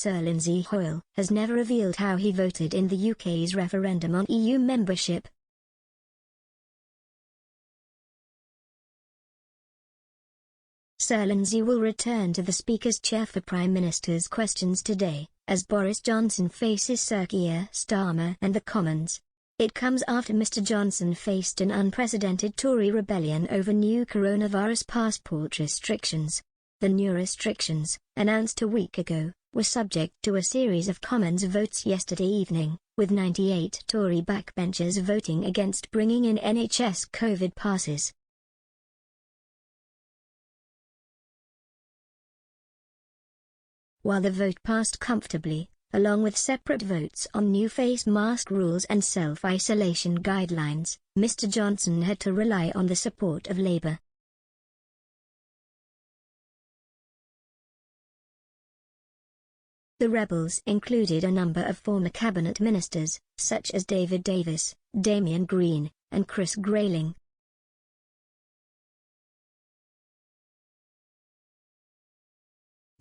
Sir Lindsay Hoyle has never revealed how he voted in the UK's referendum on EU membership. Sir Lindsay will return to the Speaker's chair for Prime Minister's questions today, as Boris Johnson faces Sir Keir Starmer and the Commons. It comes after Mr Johnson faced an unprecedented Tory rebellion over new coronavirus passport restrictions. The new restrictions, announced a week ago, were subject to a series of Commons votes yesterday evening, with 98 Tory backbenchers voting against bringing in NHS COVID passes. While the vote passed comfortably, along with separate votes on new face mask rules and self-isolation guidelines, Mr Johnson had to rely on the support of Labour. The rebels included a number of former cabinet ministers, such as David Davis, Damian Green, and Chris Grayling.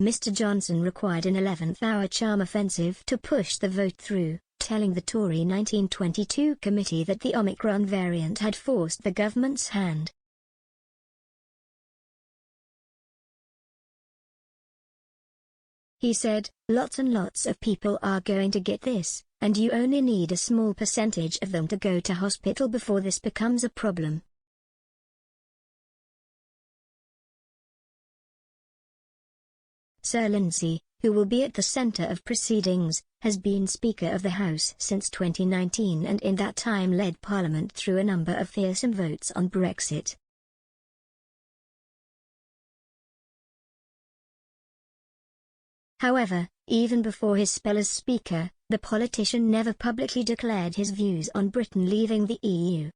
Mr Johnson required an 11th-hour charm offensive to push the vote through, telling the Tory 1922 committee that the Omicron variant had forced the government's hand. He said, "Lots and lots of people are going to get this, and you only need a small percentage of them to go to hospital before this becomes a problem." Sir Lindsay, who will be at the centre of proceedings, has been Speaker of the House since 2019 and in that time led Parliament through a number of fearsome votes on Brexit. However, even before his spell as Speaker, the politician never publicly declared his views on Britain leaving the EU.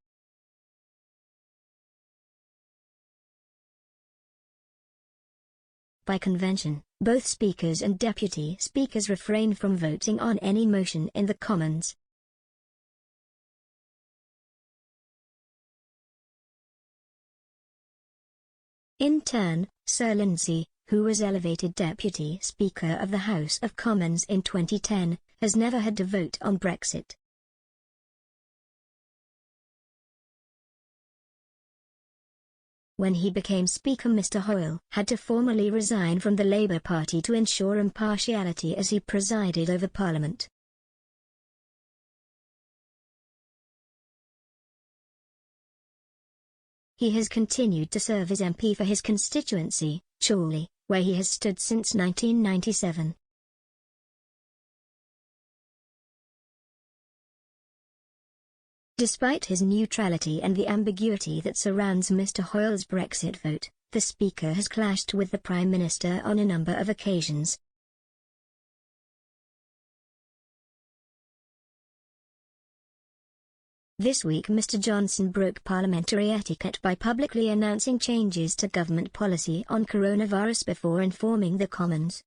By convention, both speakers and deputy speakers refrain from voting on any motion in the Commons. In turn, Sir Lindsay, who was elevated Deputy Speaker of the House of Commons in 2010, has never had to vote on Brexit. When he became Speaker, Mr Hoyle had to formally resign from the Labour Party to ensure impartiality as he presided over Parliament. He has continued to serve as MP for his constituency, Hoyle, where he has stood since 1997. Despite his neutrality and the ambiguity that surrounds Mr Hoyle's Brexit vote, the Speaker has clashed with the Prime Minister on a number of occasions. This week Mr Johnson broke parliamentary etiquette by publicly announcing changes to government policy on coronavirus before informing the Commons.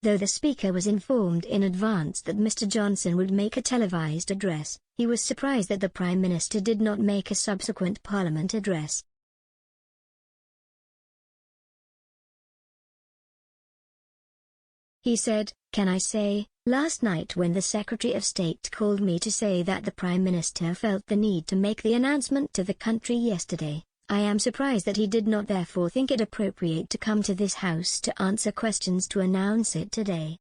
Though the Speaker was informed in advance that Mr Johnson would make a televised address, he was surprised that the Prime Minister did not make a subsequent Parliament address. He said, "Can I say, last night when the Secretary of State called me to say that the Prime Minister felt the need to make the announcement to the country yesterday, I am surprised that he did not therefore think it appropriate to come to this House to answer questions to announce it today."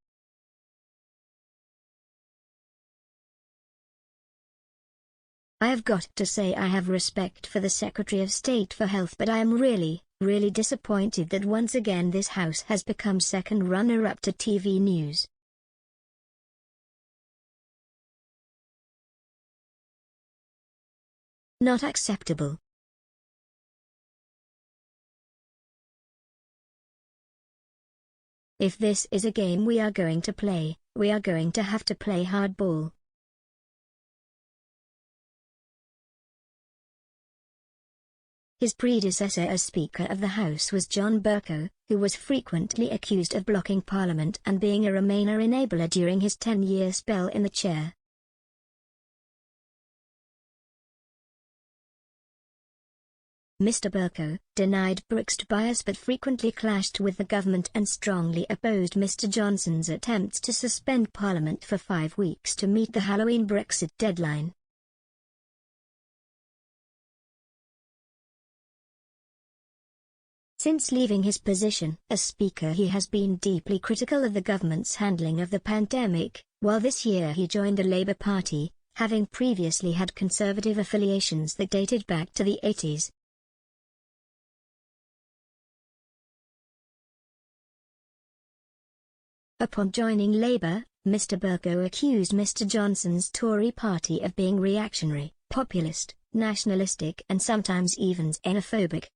I have got to say I have respect for the Secretary of State for Health, but I am really disappointed that once again this House has become second runner-up to TV news. Not acceptable. If this is a game we are going to play, we are going to have to play hardball. His predecessor as Speaker of the House was John Bercow, who was frequently accused of blocking Parliament and being a Remainer enabler during his 10-year spell in the chair. Mr. Bercow denied Brexit bias but frequently clashed with the government and strongly opposed Mr. Johnson's attempts to suspend Parliament for 5 weeks to meet the Halloween Brexit deadline. Since leaving his position as Speaker, he has been deeply critical of the government's handling of the pandemic, while this year he joined the Labour Party, having previously had Conservative affiliations that dated back to the 80s. Upon joining Labour, Mr. Bercow accused Mr. Johnson's Tory party of being reactionary, populist, nationalistic and sometimes even xenophobic.